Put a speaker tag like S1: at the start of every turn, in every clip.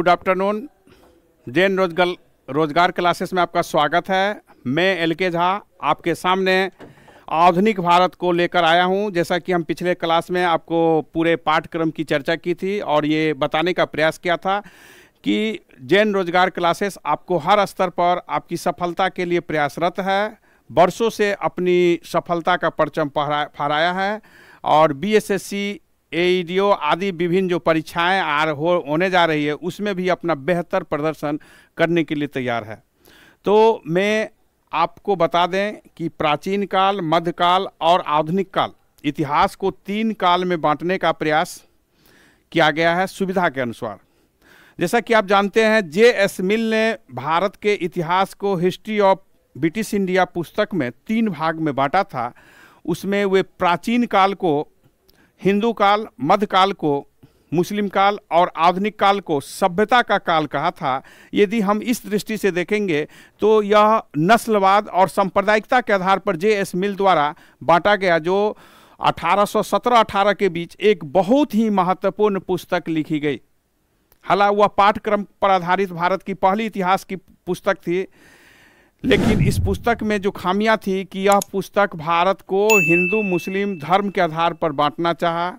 S1: Good afternoon. Jain रोजगार classes में आपका स्वागत है। मैं एल.के. झा आपके सामने आधुनिक भारत को लेकर आया हूं। जैसा कि हम पिछले क्लास में आपको पूरे पाठ्यक्रम की चर्चा की थी और ये बताने का प्रयास किया था कि जैन रोजगार क्लासेस आपको हर स्तर पर आपकी सफलता के लिए प्रयासरत है। वर्षों से अपनी सफलता का परचम फहराया है और बीएसएससी, एईडीओ आदि विभिन्न जो परीक्षाएं होने जा रही है उसमें भी अपना बेहतर प्रदर्शन करने के लिए तैयार है। तो मैं आपको बता दें कि प्राचीन काल, मध्यकाल और आधुनिक काल, इतिहास को 3 काल में बांटने का प्रयास किया गया है सुविधा के अनुसार। जैसा कि आप जानते हैं, जे.एस. मिल ने भारत के इतिहास को हिस्ट्री ऑफ ब्रिटिश इंडिया पुस्तक में 3 भाग में बांटा था। उसमें वे प्राचीन काल को हिंदू काल, मध्यकाल को मुस्लिम काल और आधुनिक काल को सभ्यता का काल कहा था। यदि हम इस दृष्टि से देखेंगे तो यह नस्लवाद और सांप्रदायिकता के आधार पर जे.एस. मिल द्वारा बांटा गया, जो 1817-18 के बीच एक बहुत ही महत्वपूर्ण पुस्तक लिखी गई। हालांकि वह पाठ्यक्रम पर आधारित भारत की पहली इतिहास की पुस्तक थी, लेकिन इस पुस्तक में जो खामियां थी कि यह पुस्तक भारत को हिंदू मुस्लिम धर्म के आधार पर बांटना चाहा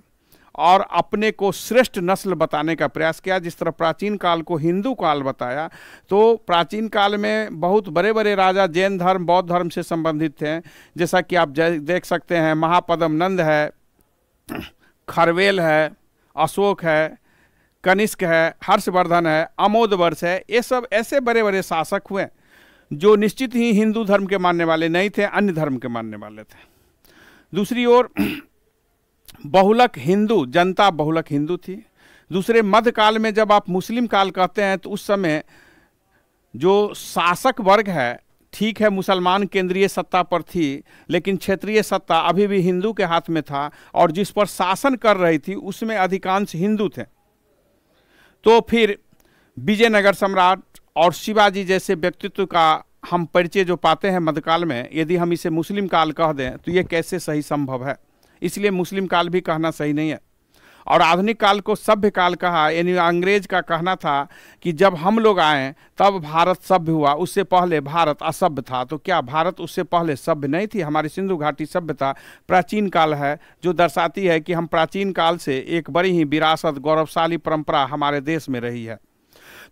S1: और अपने को श्रेष्ठ नस्ल बताने का प्रयास किया। जिस तरह प्राचीन काल को हिंदू काल बताया, तो प्राचीन काल में बहुत बड़े बड़े राजा जैन धर्म, बौद्ध धर्म से संबंधित थे। जैसा कि आप देख सकते हैं, महापद्म नंद है, खरवेल है, अशोक है, कनिष्क है, हर्षवर्धन है, अमोदवर्ष है। ये सब ऐसे बड़े बड़े शासक हुए जो निश्चित ही हिंदू धर्म के मानने वाले नहीं थे, अन्य धर्म के मानने वाले थे। दूसरी ओर बहुलक हिंदू जनता बहुलक हिंदू थी। दूसरे मध्यकाल में जब आप मुस्लिम काल कहते हैं तो उस समय जो शासक वर्ग है, ठीक है मुसलमान केंद्रीय सत्ता पर थी, लेकिन क्षेत्रीय सत्ता अभी भी हिंदू के हाथ में था और जिस पर शासन कर रही थी उसमें अधिकांश हिंदू थे। तो फिर विजयनगर सम्राट और शिवाजी जैसे व्यक्तित्व का हम परिचय जो पाते हैं मध्यकाल में, यदि हम इसे मुस्लिम काल कह दें तो ये कैसे सही संभव है। इसलिए मुस्लिम काल भी कहना सही नहीं है। और आधुनिक काल को सभ्य काल कहा, यानी अंग्रेज का कहना था कि जब हम लोग आए तब भारत सभ्य हुआ, उससे पहले भारत असभ्य था। तो क्या भारत उससे पहले सभ्य नहीं थी? हमारी सिंधु घाटी सभ्यता प्राचीन काल है, जो दर्शाती है कि हम प्राचीन काल से एक बड़ी ही विरासत, गौरवशाली परंपरा हमारे देश में रही है।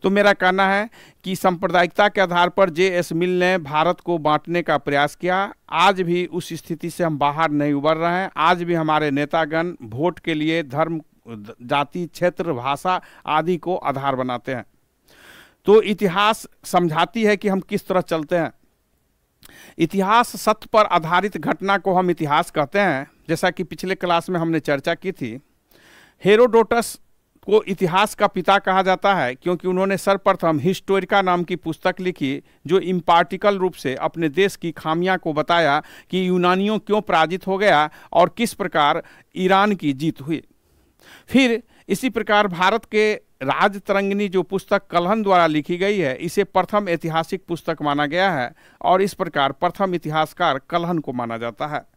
S1: तो मेरा कहना है कि सांप्रदायिकता के आधार पर जे.एस. मिल ने भारत को बांटने का प्रयास किया। आज भी उस स्थिति से हम बाहर नहीं उबर रहे हैं। आज भी हमारे नेतागण वोट के लिए धर्म, जाति, क्षेत्र, भाषा आदि को आधार बनाते हैं। तो इतिहास समझाती है कि हम किस तरह चलते हैं। इतिहास सत्य पर आधारित घटना को हम इतिहास कहते हैं। जैसा कि पिछले क्लास में हमने चर्चा की थी, हेरोडोटस को इतिहास का पिता कहा जाता है क्योंकि उन्होंने सर्वप्रथम हिस्टोरिका नाम की पुस्तक लिखी, जो इम्पार्टिकल रूप से अपने देश की खामियां को बताया कि यूनानियों क्यों पराजित हो गया और किस प्रकार ईरान की जीत हुई। फिर इसी प्रकार भारत के राजतरंगिणी जो पुस्तक कलहन द्वारा लिखी गई है, इसे प्रथम ऐतिहासिक पुस्तक माना गया है और इस प्रकार प्रथम इतिहासकार कलहन को माना जाता है।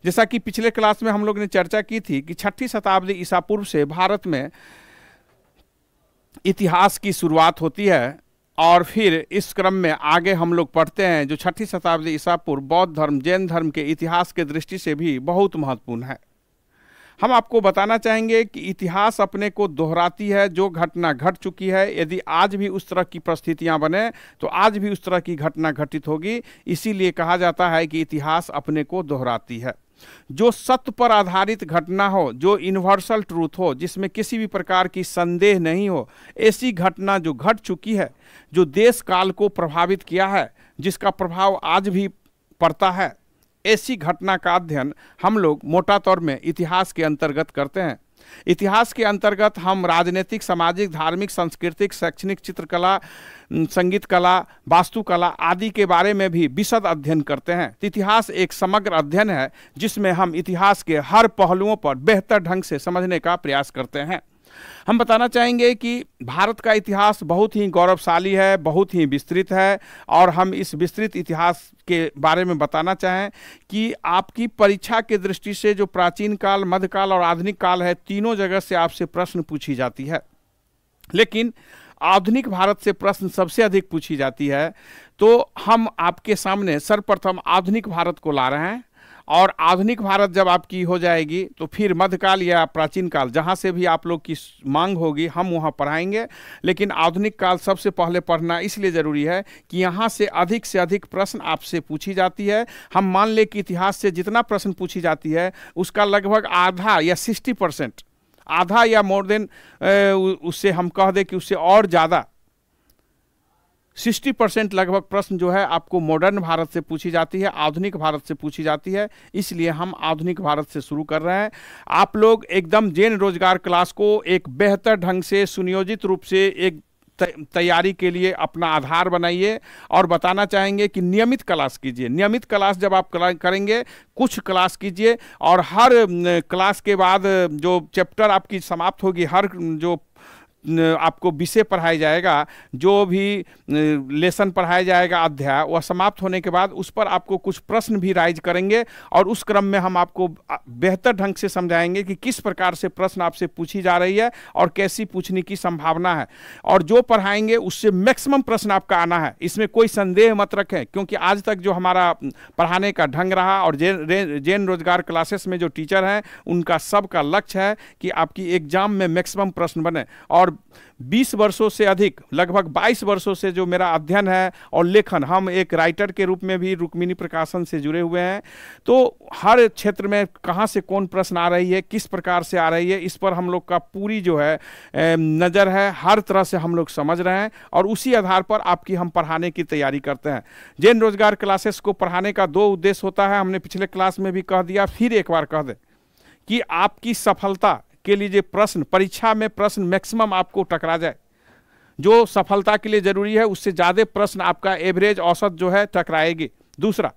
S1: जैसा कि पिछले क्लास में हम लोग ने चर्चा की थी कि 6ठी शताब्दी ईसा पूर्व से भारत में इतिहास की शुरुआत होती है और फिर इस क्रम में आगे हम लोग पढ़ते हैं, जो 6ठी शताब्दी ईसा पूर्व बौद्ध धर्म, जैन धर्म के इतिहास के दृष्टि से भी बहुत महत्वपूर्ण है। हम आपको बताना चाहेंगे कि इतिहास अपने को दोहराती है। जो घटना घट चुकी है, यदि आज भी उस तरह की परिस्थितियां बने तो आज भी उस तरह की घटना घटित होगी। इसीलिए कहा जाता है कि इतिहास अपने को दोहराती है। जो सत्य पर आधारित घटना हो, जो यूनिवर्सल ट्रूथ हो, जिसमें किसी भी प्रकार की संदेह नहीं हो, ऐसी घटना जो घट चुकी है, जो देश काल को प्रभावित किया है, जिसका प्रभाव आज भी पड़ता है, ऐसी घटना का अध्ययन हम लोग मोटा तौर में इतिहास के अंतर्गत करते हैं। इतिहास के अंतर्गत हम राजनीतिक, सामाजिक, धार्मिक, सांस्कृतिक, शैक्षणिक, चित्रकला, संगीत कला, वास्तुकला आदि के बारे में भी विशद अध्ययन करते हैं। तो इतिहास एक समग्र अध्ययन है जिसमें हम इतिहास के हर पहलुओं पर बेहतर ढंग से समझने का प्रयास करते हैं। हम बताना चाहेंगे कि भारत का इतिहास बहुत ही गौरवशाली है, बहुत ही विस्तृत है और हम इस विस्तृत इतिहास के बारे में बताना चाहें कि आपकी परीक्षा के दृष्टि से जो प्राचीन काल, मध्यकाल और आधुनिक काल है, तीनों जगह से आपसे प्रश्न पूछी जाती है। लेकिन आधुनिक भारत से प्रश्न सबसे अधिक पूछी जाती है। तो हम आपके सामने सर्वप्रथम आधुनिक भारत को ला रहे हैं, और आधुनिक भारत जब आपकी हो जाएगी तो फिर मध्यकाल या प्राचीन काल, जहाँ से भी आप लोग की मांग होगी हम वहाँ पढ़ाएंगे। लेकिन आधुनिक काल सबसे पहले पढ़ना इसलिए ज़रूरी है कि यहाँ से अधिक प्रश्न आपसे पूछी जाती है। हम मान लें कि इतिहास से जितना प्रश्न पूछी जाती है उसका लगभग आधा या 60%, आधा या मोर देन, उससे हम कह दें कि उससे और ज़्यादा 60% लगभग प्रश्न जो है आपको मॉडर्न भारत से पूछी जाती है, आधुनिक भारत से पूछी जाती है। इसलिए हम आधुनिक भारत से शुरू कर रहे हैं। आप लोग एकदम जैन रोजगार क्लास को एक बेहतर ढंग से सुनियोजित रूप से एक तैयारी के लिए अपना आधार बनाइए, और बताना चाहेंगे कि नियमित क्लास कीजिए। नियमित क्लास जब आप करेंगे, कुछ क्लास कीजिए, और हर क्लास के बाद जो चैप्टर आपकी समाप्त होगी, हर जो आपको विषय पढ़ाया जाएगा, जो भी लेसन पढ़ाया जाएगा, अध्याय, वह समाप्त होने के बाद उस पर आपको कुछ प्रश्न भी राइज करेंगे, और उस क्रम में हम आपको बेहतर ढंग से समझाएंगे कि किस प्रकार से प्रश्न आपसे पूछी जा रही है और कैसी पूछने की संभावना है। और जो पढ़ाएंगे उससे मैक्सिमम प्रश्न आपका आना है, इसमें कोई संदेह मत रखें। क्योंकि आज तक जो हमारा पढ़ाने का ढंग रहा, और जैन रोजगार क्लासेस में जो टीचर हैं उनका सबका लक्ष्य है कि आपकी एग्जाम में मैक्सिमम प्रश्न बने। और 20 वर्षों से अधिक, लगभग 22 वर्षों से जो मेरा अध्ययन है और लेखन, हम एक राइटर के रूप में भी रुक्मिणी प्रकाशन से जुड़े हुए हैं। तो हर क्षेत्र में कहाँ से कौन प्रश्न आ रही है, किस प्रकार से आ रही है, इस पर हम लोग का पूरी जो है नज़र है। हर तरह से हम लोग समझ रहे हैं, और उसी आधार पर आपकी हम पढ़ाने की तैयारी करते हैं। जैन रोजगार क्लासेस को पढ़ाने का 2 उद्देश्य होता है। हमने पिछले क्लास में भी कह दिया, फिर एक बार कह दे कि आपकी सफलता के लिए जो प्रश्न, परीक्षा में प्रश्न मैक्सिमम आपको टकरा जाए, जो सफलता के लिए जरूरी है उससे ज़्यादा प्रश्न आपका एवरेज औसत जो है टकराएगी। दूसरा,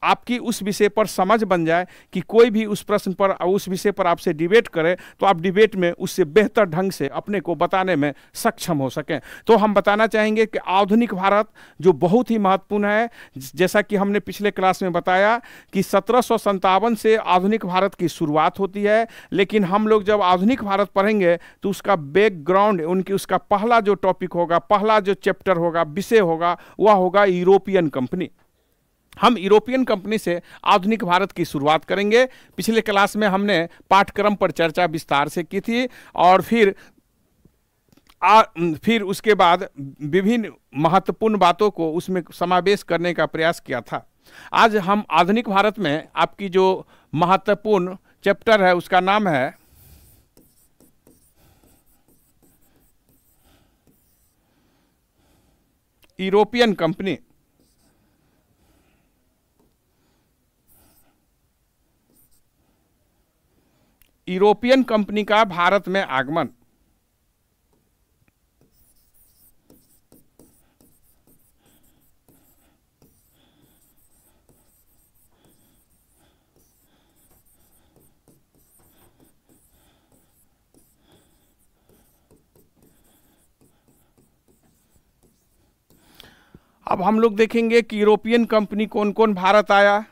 S1: आपकी उस विषय पर समझ बन जाए कि कोई भी उस प्रश्न पर, उस विषय पर आपसे डिबेट करे तो आप डिबेट में उससे बेहतर ढंग से अपने को बताने में सक्षम हो सकें। तो हम बताना चाहेंगे कि आधुनिक भारत जो बहुत ही महत्वपूर्ण है, जैसा कि हमने पिछले क्लास में बताया कि 1757 से आधुनिक भारत की शुरुआत होती है। लेकिन हम लोग जब आधुनिक भारत पढ़ेंगे तो उसका बैकग्राउंड, उसका पहला जो टॉपिक होगा, पहला जो चैप्टर होगा, विषय होगा, वह होगा यूरोपियन कंपनी। हम यूरोपियन कंपनी से आधुनिक भारत की शुरुआत करेंगे। पिछले क्लास में हमने पाठ्यक्रम पर चर्चा विस्तार से की थी, और फिर उसके बाद विभिन्न महत्वपूर्ण बातों को उसमें समावेश करने का प्रयास किया था। आज हम आधुनिक भारत में आपकी जो महत्वपूर्ण चैप्टर है उसका नाम है यूरोपियन कंपनी। यूरोपियन कंपनी का भारत में आगमन। अब हम लोग देखेंगे कि यूरोपियन कंपनी कौन कौन भारत आया।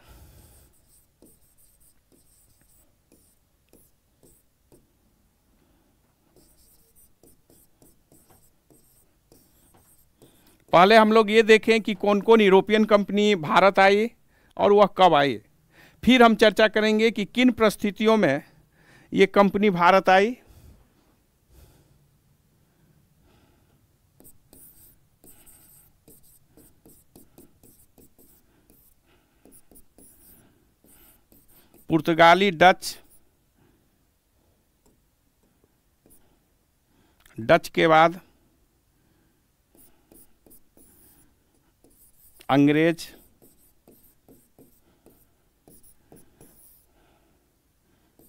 S1: पहले हम लोग ये देखें कि कौन कौन यूरोपियन कंपनी भारत आई और वह कब आई। फिर हम चर्चा करेंगे कि किन परिस्थितियों में ये कंपनी भारत आई। पुर्तगाली, डच के बाद अंग्रेज,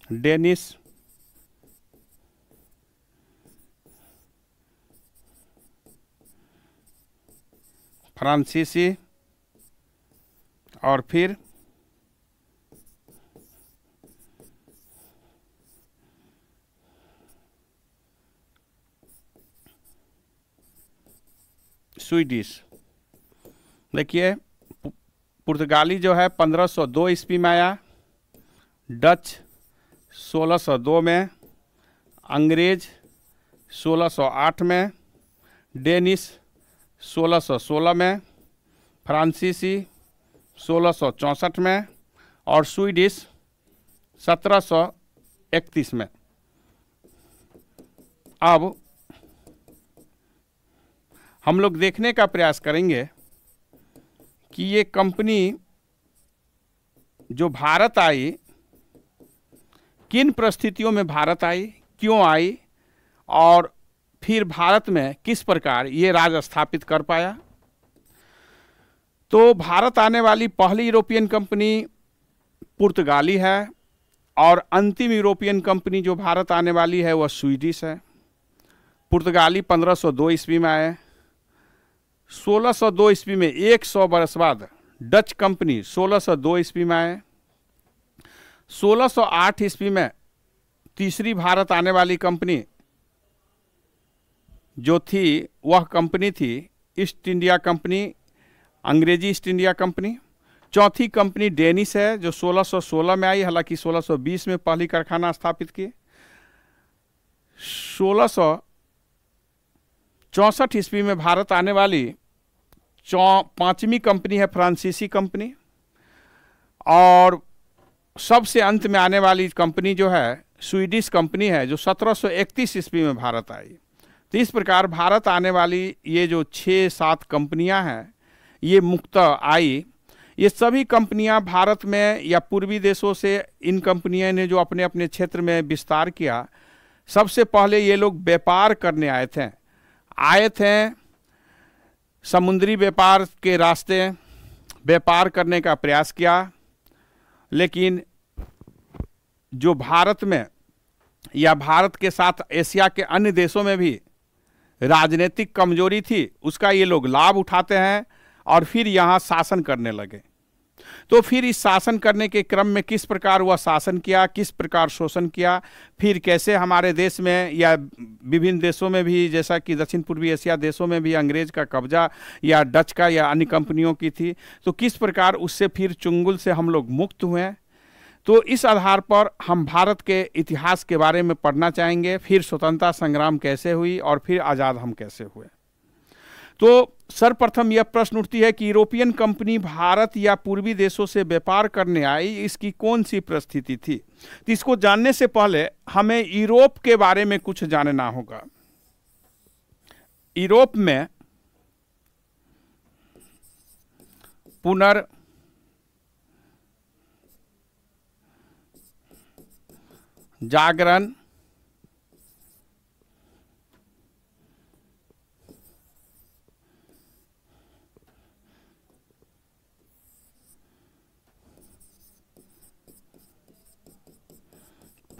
S1: डेनिश, फ्रांसीसी, और फिर स्वीडिश। देखिए, पुर्तगाली जो है 1502 ईस्वी में आया, डच 1602 में, अंग्रेज 1608 में, डेनिश 1616 में, फ्रांसीसी 1664 में और स्वीडिश 1731 में। अब हम लोग देखने का प्रयास करेंगे कि ये कंपनी जो भारत आई, किन परिस्थितियों में भारत आई, क्यों आई और फिर भारत में किस प्रकार ये राज स्थापित कर पाया। तो भारत आने वाली पहली यूरोपियन कंपनी पुर्तगाली है और अंतिम यूरोपियन कंपनी जो भारत आने वाली है वह स्वीडिश है। पुर्तगाली 1502 ईस्वी में आए। 1602 ईस्वी में 100 वर्ष बाद डच कंपनी 1602 ईस्वी में आए। 1608 ईस्वी में तीसरी भारत आने वाली कंपनी जो थी वह कंपनी थी ईस्ट इंडिया कंपनी, अंग्रेजी ईस्ट इंडिया कंपनी। चौथी कंपनी डेनिश है जो 1616 में आई, हालांकि 1620 में पहली कारखाना स्थापित की। 1664 ईस्वी में भारत आने वाली पांचवी कंपनी है फ्रांसीसी कंपनी और सबसे अंत में आने वाली कंपनी जो है स्वीडिश कंपनी है जो 1731 ईस्वी में भारत आई। तो इस प्रकार भारत आने वाली ये जो 6-7 कंपनियां हैं ये मुख्यतः आई। ये सभी कंपनियां भारत में या पूर्वी देशों से इन कंपनियों ने जो अपने अपने क्षेत्र में विस्तार किया, सबसे पहले ये लोग व्यापार करने आए थे समुद्री व्यापार के रास्ते व्यापार करने का प्रयास किया। लेकिन जो भारत में या भारत के साथ एशिया के अन्य देशों में भी राजनीतिक कमजोरी थी, उसका ये लोग लाभ उठाते हैं और फिर यहाँ शासन करने लगे। तो फिर इस शासन करने के क्रम में किस प्रकार वह शासन किया, किस प्रकार शोषण किया, फिर कैसे हमारे देश में या विभिन्न देशों में भी, जैसा कि दक्षिण पूर्वी एशिया देशों में भी अंग्रेज का कब्जा या डच का या अन्य कंपनियों की थी, तो किस प्रकार उससे फिर चुंगल से हम लोग मुक्त हुए। तो इस आधार पर हम भारत के इतिहास के बारे में पढ़ना चाहेंगे, फिर स्वतंत्रता संग्राम कैसे हुई और फिर आज़ाद हम कैसे हुए। तो सर्वप्रथम यह प्रश्न उठती है कि यूरोपियन कंपनी भारत या पूर्वी देशों से व्यापार करने आई, इसकी कौन सी परिस्थिति थी। तो इसको जानने से पहले हमें यूरोप के बारे में कुछ जानना होगा। यूरोप में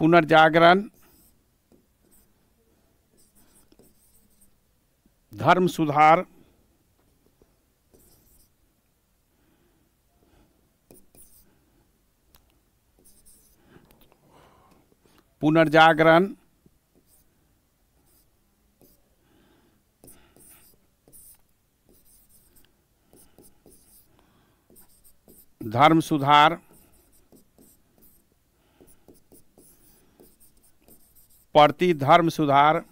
S1: पुनर्जागरण, धर्म सुधार, पुनर्जागरण, धर्म सुधार, प्रति धर्म सुधार,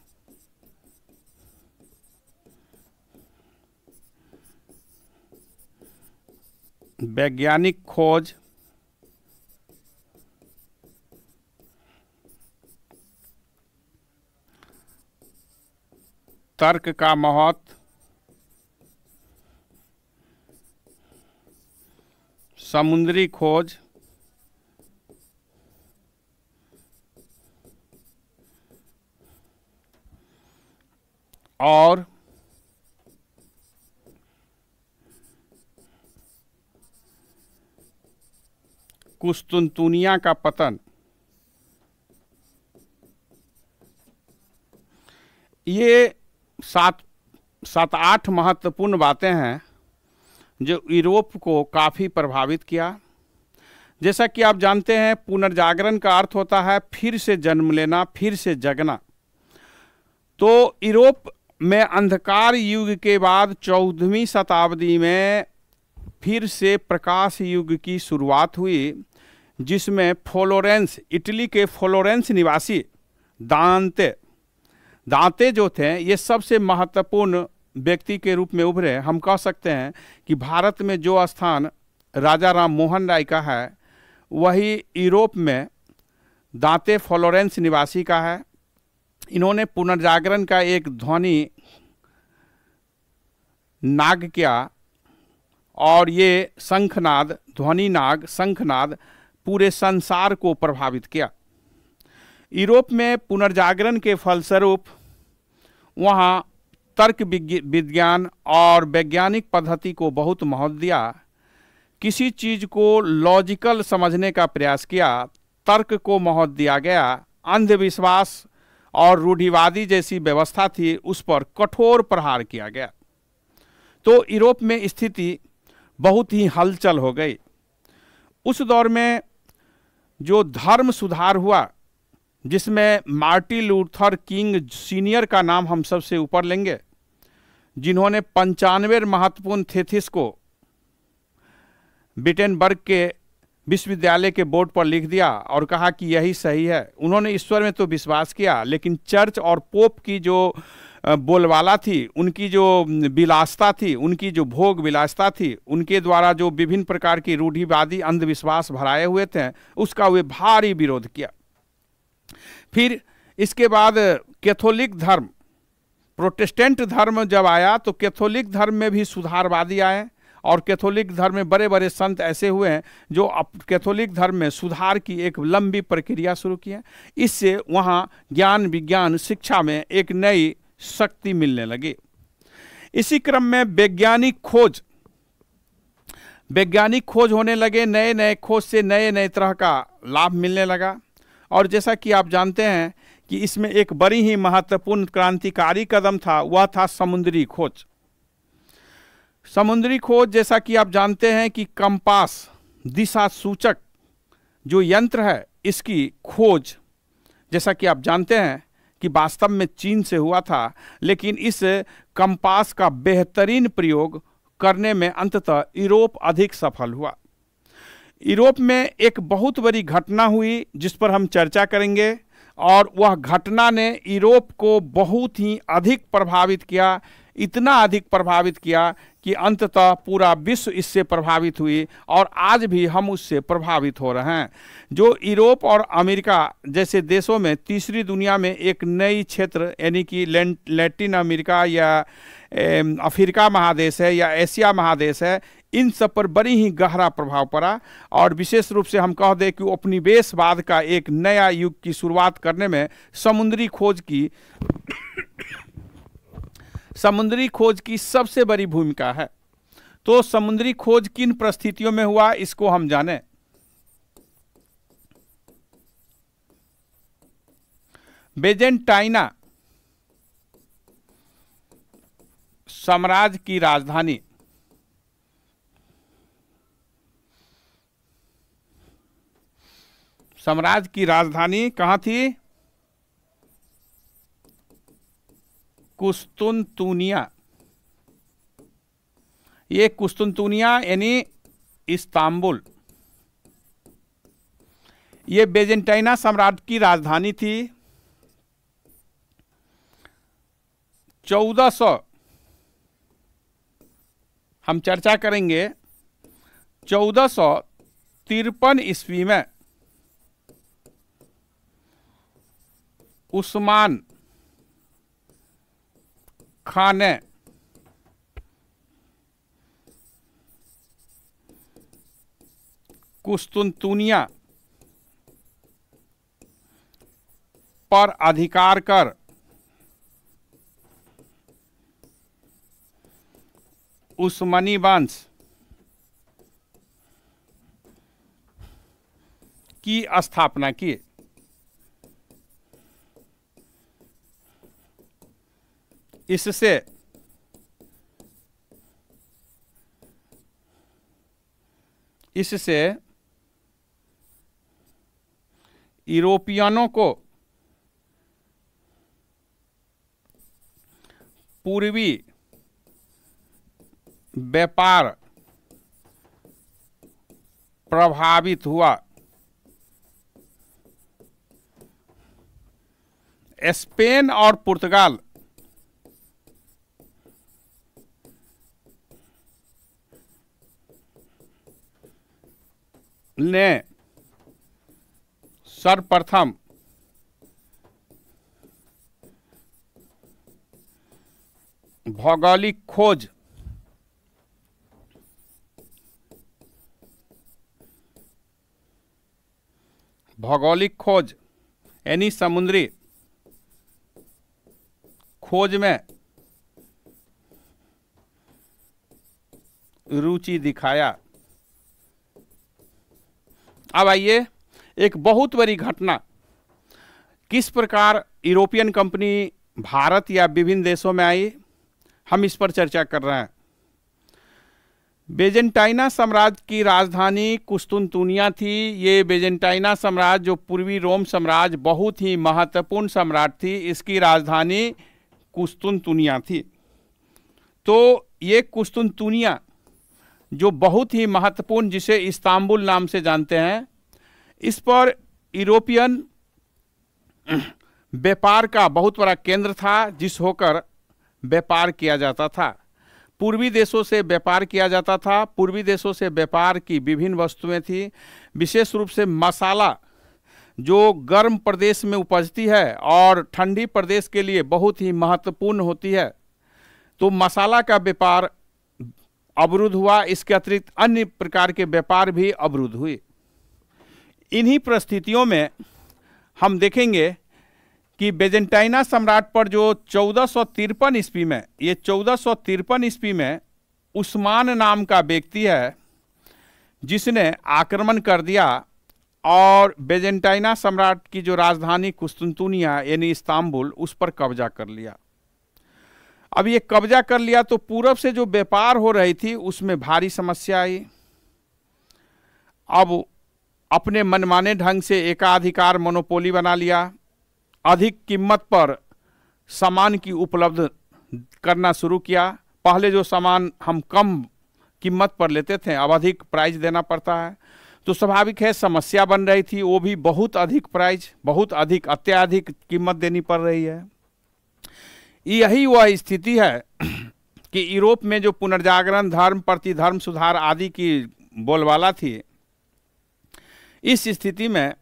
S1: वैज्ञानिक खोज, तर्क का महत्व, समुद्री खोज, और कुस्तुनतुनिया का पतन। ये 7-8 महत्वपूर्ण बातें हैं जो यूरोप को काफ़ी प्रभावित किया। जैसा कि आप जानते हैं, पुनर्जागरण का अर्थ होता है फिर से जन्म लेना, फिर से जगना। तो यूरोप में अंधकार युग के बाद 14वीं शताब्दी में फिर से प्रकाश युग की शुरुआत हुई, जिसमें फ्लोरेंस, इटली के फ्लोरेंस निवासी दांते जो थे ये सबसे महत्वपूर्ण व्यक्ति के रूप में उभरे। हम कह सकते हैं कि भारत में जो स्थान राजा राम मोहन राय का है वही यूरोप में दांते फ्लोरेंस निवासी का है। इन्होंने पुनर्जागरण का एक ध्वनि नाग किया और ये शंखनाद, ध्वनि नाग, शंखनाद पूरे संसार को प्रभावित किया। यूरोप में पुनर्जागरण के फलस्वरूप वहाँ तर्क विज्ञान और वैज्ञानिक पद्धति को बहुत महत्व दिया। किसी चीज को लॉजिकल समझने का प्रयास किया, तर्क को महत्व दिया गया। अंधविश्वास और रूढ़िवादी जैसी व्यवस्था थी उस पर कठोर प्रहार किया गया। तो यूरोप में स्थिति बहुत ही हलचल हो गई। उस दौर में जो धर्म सुधार हुआ जिसमें मार्टिन लूथर किंग सीनियर का नाम हम सबसे ऊपर लेंगे, जिन्होंने 95 महत्वपूर्ण थेसिस को विटेनबर्ग के विश्वविद्यालय के बोर्ड पर लिख दिया और कहा कि यही सही है। उन्होंने ईश्वर में तो विश्वास किया, लेकिन चर्च और पोप की जो बोलबाला थी, उनकी जो विलासता थी, उनकी जो भोग विलासता थी, उनके द्वारा जो विभिन्न प्रकार की रूढ़िवादी अंधविश्वास भराए हुए थे, उसका वे भारी विरोध किया। फिर इसके बाद कैथोलिक धर्म, प्रोटेस्टेंट धर्म जब आया तो कैथोलिक धर्म में भी सुधारवादी आए और कैथोलिक धर्म में बड़े बड़े संत ऐसे हुए हैं जो कैथोलिक धर्म में सुधार की एक लंबी प्रक्रिया शुरू की है। इससे वहाँ ज्ञान विज्ञान शिक्षा में एक नई शक्ति मिलने लगी। इसी क्रम में वैज्ञानिक खोज होने लगे। नए नए खोज से नए नए तरह का लाभ मिलने लगा। और जैसा कि आप जानते हैं कि इसमें एक बड़ी ही महत्वपूर्ण क्रांतिकारी कदम था, वह था समुद्री खोज। समुद्री खोज, जैसा कि आप जानते हैं कि कंपास, दिशा सूचक जो यंत्र है, इसकी खोज जैसा कि आप जानते हैं कि वास्तव में चीन से हुआ था, लेकिन इस कंपास का बेहतरीन प्रयोग करने में अंततः यूरोप अधिक सफल हुआ। यूरोप में एक बहुत बड़ी घटना हुई जिस पर हम चर्चा करेंगे, और वह घटना ने यूरोप को बहुत ही अधिक प्रभावित किया, इतना अधिक प्रभावित किया कि अंततः पूरा विश्व इससे प्रभावित हुई और आज भी हम उससे प्रभावित हो रहे हैं। जो यूरोप और अमेरिका जैसे देशों में तीसरी दुनिया में एक नई क्षेत्र यानी कि लैटिन अमेरिका या अफ्रीका महादेश है या एशिया महादेश है, इन सब पर बड़ी ही गहरा प्रभाव पड़ा। और विशेष रूप से हम कह दें कि उपनिवेशवाद का एक नया युग की शुरुआत करने में समुद्री खोज की सबसे बड़ी भूमिका है। तो समुद्री खोज किन परिस्थितियों में हुआ, इसको हम जानें। बेजेंटाइना साम्राज्य की राजधानी, साम्राज्य की राजधानी कहाँ थी? कुस्तुनतुनिया। ये कुस्तुनतुनिया यानी इस्तांबुल, ये बेजेंटाइना साम्राज्य की राजधानी थी। 1400 हम चर्चा करेंगे। 1453 ईस्वी में उस्मान खान ने कुस्तुनतुनिया पर अधिकार कर उस्मानी वंश की स्थापना की। इससे यूरोपियनों को पूर्वी व्यापार प्रभावित हुआ। स्पेन और पुर्तगाल ने सर्वप्रथम भौगोलिक खोज यानी समुद्री खोज में रुचि दिखाया। अब आइए, एक बहुत बड़ी घटना, किस प्रकार यूरोपियन कंपनी भारत या विभिन्न देशों में आई, हम इस पर चर्चा कर रहे हैं। बेजेंटाइना साम्राज्य की राजधानी कुस्तुनतुनिया थी। ये बेजेंटाइना साम्राज्य, जो पूर्वी रोम साम्राज्य, बहुत ही महत्वपूर्ण सम्राट थी, इसकी राजधानी कुस्तुनतुनिया थी। तो ये कुस्तुनतुनिया जो बहुत ही महत्वपूर्ण, जिसे इस्तांबुल नाम से जानते हैं, इस पर यूरोपियन व्यापार का बहुत बड़ा केंद्र था, जिस होकर व्यापार किया जाता था। पूर्वी देशों से व्यापार किया जाता था। पूर्वी देशों से व्यापार की विभिन्न वस्तुएं थी, विशेष रूप से मसाला, जो गर्म प्रदेश में उपजती है और ठंडी प्रदेश के लिए बहुत ही महत्वपूर्ण होती है। तो मसाला का व्यापार अवरुद्ध हुआ। इसके अतिरिक्त अन्य प्रकार के व्यापार भी अवरुद्ध हुए। इन्हीं परिस्थितियों में हम देखेंगे कि बेजेंटाइना सम्राट पर जो 1453 ईस्वी में, ये 1453 ईस्वी में उस्मान नाम का व्यक्ति है, जिसने आक्रमण कर दिया और बेजेंटाइना सम्राट की जो राजधानी कुस्तुनतुनिया यानी इस्तांबुल, उस पर कब्जा कर लिया। अब ये कब्जा कर लिया तो पूरब से जो व्यापार हो रही थी उसमें भारी समस्या आई। अब अपने मनमाने ढंग से एकाधिकार मोनोपोली बना लिया। अधिक कीमत पर सामान की उपलब्ध करना शुरू किया। पहले जो सामान हम कम कीमत पर लेते थे, अब अधिक प्राइस देना पड़ता है। तो स्वाभाविक है समस्या बन रही थी, वो भी बहुत अधिक प्राइस, बहुत अधिक, अत्याधिक कीमत देनी पड़ रही है। यही वह स्थिति है कि यूरोप में जो पुनर्जागरण, धर्म प्रतिधर्म सुधार आदि की बोलबाला थी, इस स्थिति में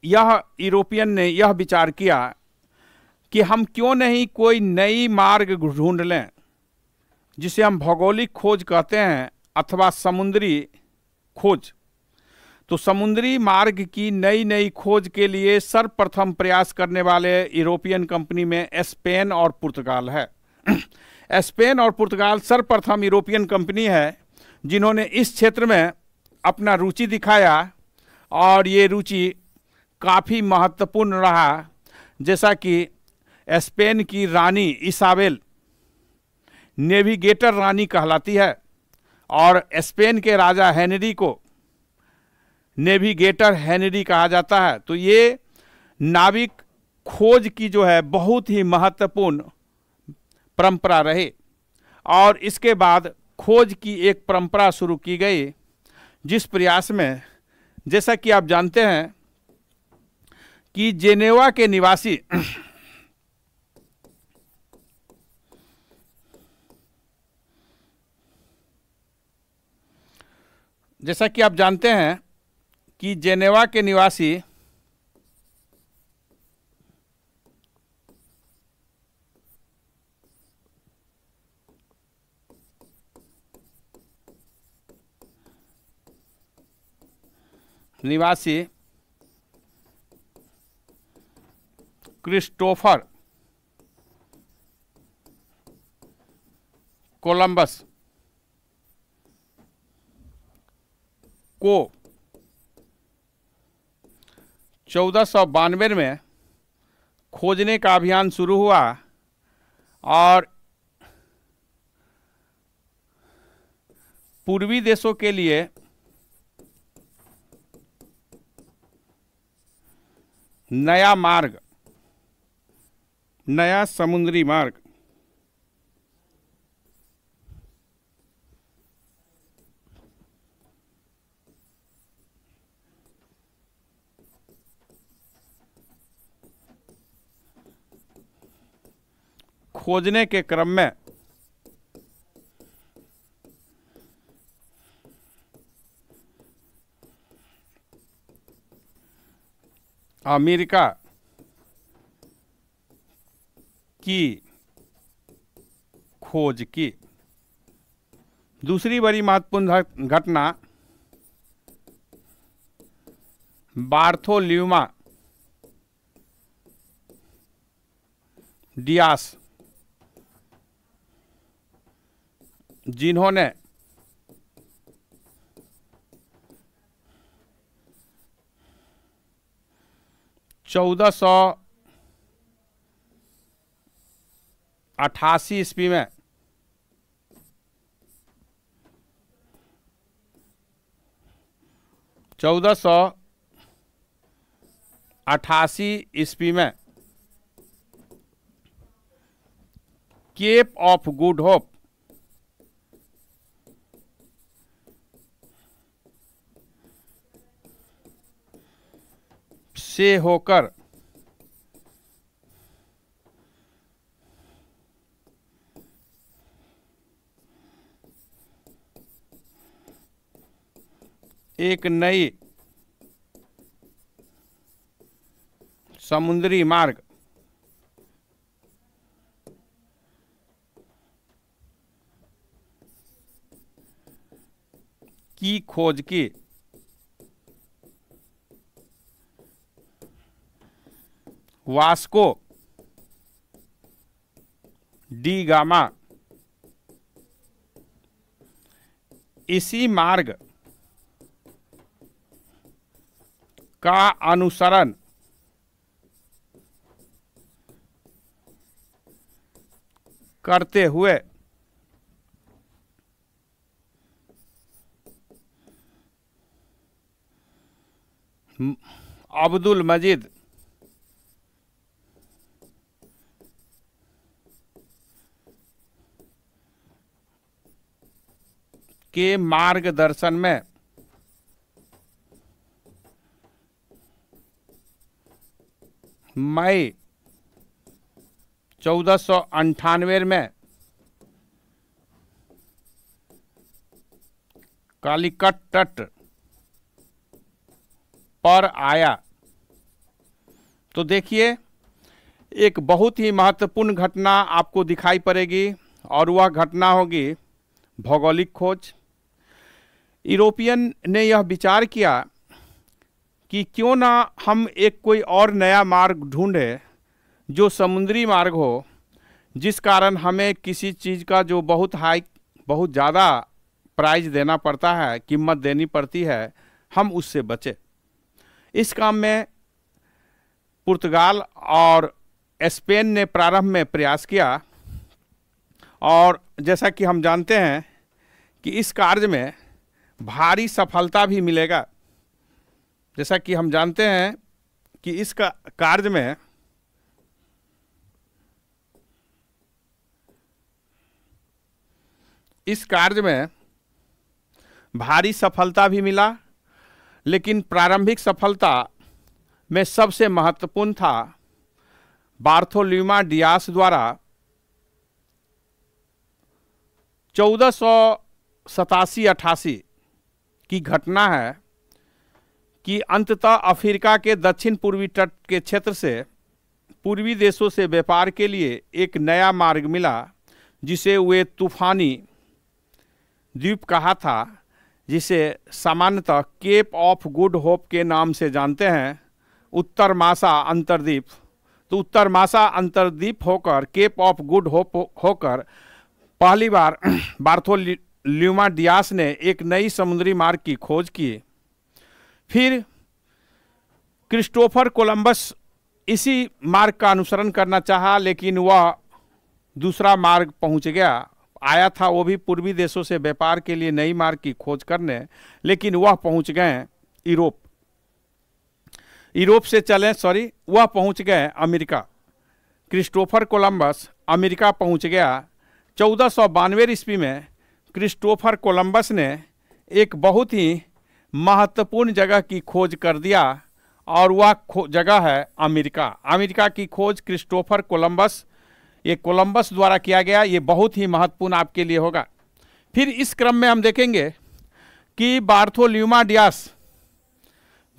S1: यह यूरोपियन ने यह विचार किया कि हम क्यों नहीं कोई नई मार्ग ढूंढ लें, जिसे हम भौगोलिक खोज कहते हैं अथवा समुद्री खोज। तो समुद्री मार्ग की नई नई खोज के लिए सर्वप्रथम प्रयास करने वाले यूरोपियन कंपनी में स्पेन और पुर्तगाल है। स्पेन और पुर्तगाल सर्वप्रथम यूरोपियन कंपनी है जिन्होंने इस क्षेत्र में अपना रुचि दिखाया, और ये रुचि काफ़ी महत्वपूर्ण रहा। जैसा कि स्पेन की रानी इसाबेल नेविगेटर रानी कहलाती है, और स्पेन के राजा हेनरी को नेविगेटर हेनरी कहा जाता है। तो ये नाविक खोज की जो है बहुत ही महत्वपूर्ण परंपरा रही, और इसके बाद खोज की एक परंपरा शुरू की गई, जिस प्रयास में, जैसा कि आप जानते हैं कि जेनेवा के निवासी जैसा कि आप जानते हैं कि जेनेवा के निवासी क्रिस्टोफर कोलंबस को 1492 में खोजने का अभियान शुरू हुआ, और पूर्वी देशों के लिए नया मार्ग, नया समुद्री मार्ग खोजने के क्रम में अमेरिका की खोज की। दूसरी बड़ी महत्वपूर्ण घटना बार्थोलोम्यू डियास, जिन्होंने चौदह सौ 88 ईस्वी में केप ऑफ गुड होप से होकर एक नई समुद्री मार्ग की खोज की। वास्को डी गामा इसी मार्ग का अनुसरण करते हुए अब्दुल मजीद के मार्गदर्शन में मई 1498 में कालीकट तट पर आया। तो देखिए, एक बहुत ही महत्वपूर्ण घटना आपको दिखाई पड़ेगी और वह घटना होगी भौगोलिक खोज। यूरोपियन ने यह विचार किया कि क्यों ना हम एक कोई और नया मार्ग ढूंढे जो समुद्री मार्ग हो, जिस कारण हमें किसी चीज़ का जो बहुत ज़्यादा प्राइस देना पड़ता है, कीमत देनी पड़ती है, हम उससे बचे। इस काम में पुर्तगाल और स्पेन ने प्रारंभ में प्रयास किया और जैसा कि हम जानते हैं कि इस कार्य में भारी सफलता भी मिलेगा। जैसा कि हम जानते हैं कि इस कार्य में भारी सफलता भी मिला, लेकिन प्रारंभिक सफलता में सबसे महत्वपूर्ण था बार्थोलोम्यू डियास द्वारा 1487-88 की घटना है कि अंततः अफ्रीका के दक्षिण पूर्वी तट के क्षेत्र से पूर्वी देशों से व्यापार के लिए एक नया मार्ग मिला, जिसे वे तूफानी द्वीप कहा था, जिसे सामान्यतः केप ऑफ गुड होप के नाम से जानते हैं, उत्तर मासा अंतर्द्वीप। तो उत्तर मासा अंतर्द्वीप होकर केप ऑफ गुड होप होकर पहली बार बार्थोलोम्यू डियास ने एक नई समुद्री मार्ग की खोज की। फिर क्रिस्टोफर कोलंबस इसी मार्ग का अनुसरण करना चाहा, लेकिन वह दूसरा मार्ग पहुंच गया। आया था वो भी पूर्वी देशों से व्यापार के लिए नई मार्ग की खोज करने, लेकिन वह पहुंच गए वह पहुंच गए अमेरिका। क्रिस्टोफर कोलंबस अमेरिका पहुंच गया। 1492 ईस्वी में क्रिस्टोफर कोलंबस ने एक बहुत ही महत्वपूर्ण जगह की खोज कर दिया और वह जगह है अमेरिका। अमेरिका की खोज क्रिस्टोफर कोलंबस ये कोलंबस द्वारा किया गया, ये बहुत ही महत्वपूर्ण आपके लिए होगा। फिर इस क्रम में हम देखेंगे कि बार्थोलोम्यू डियास,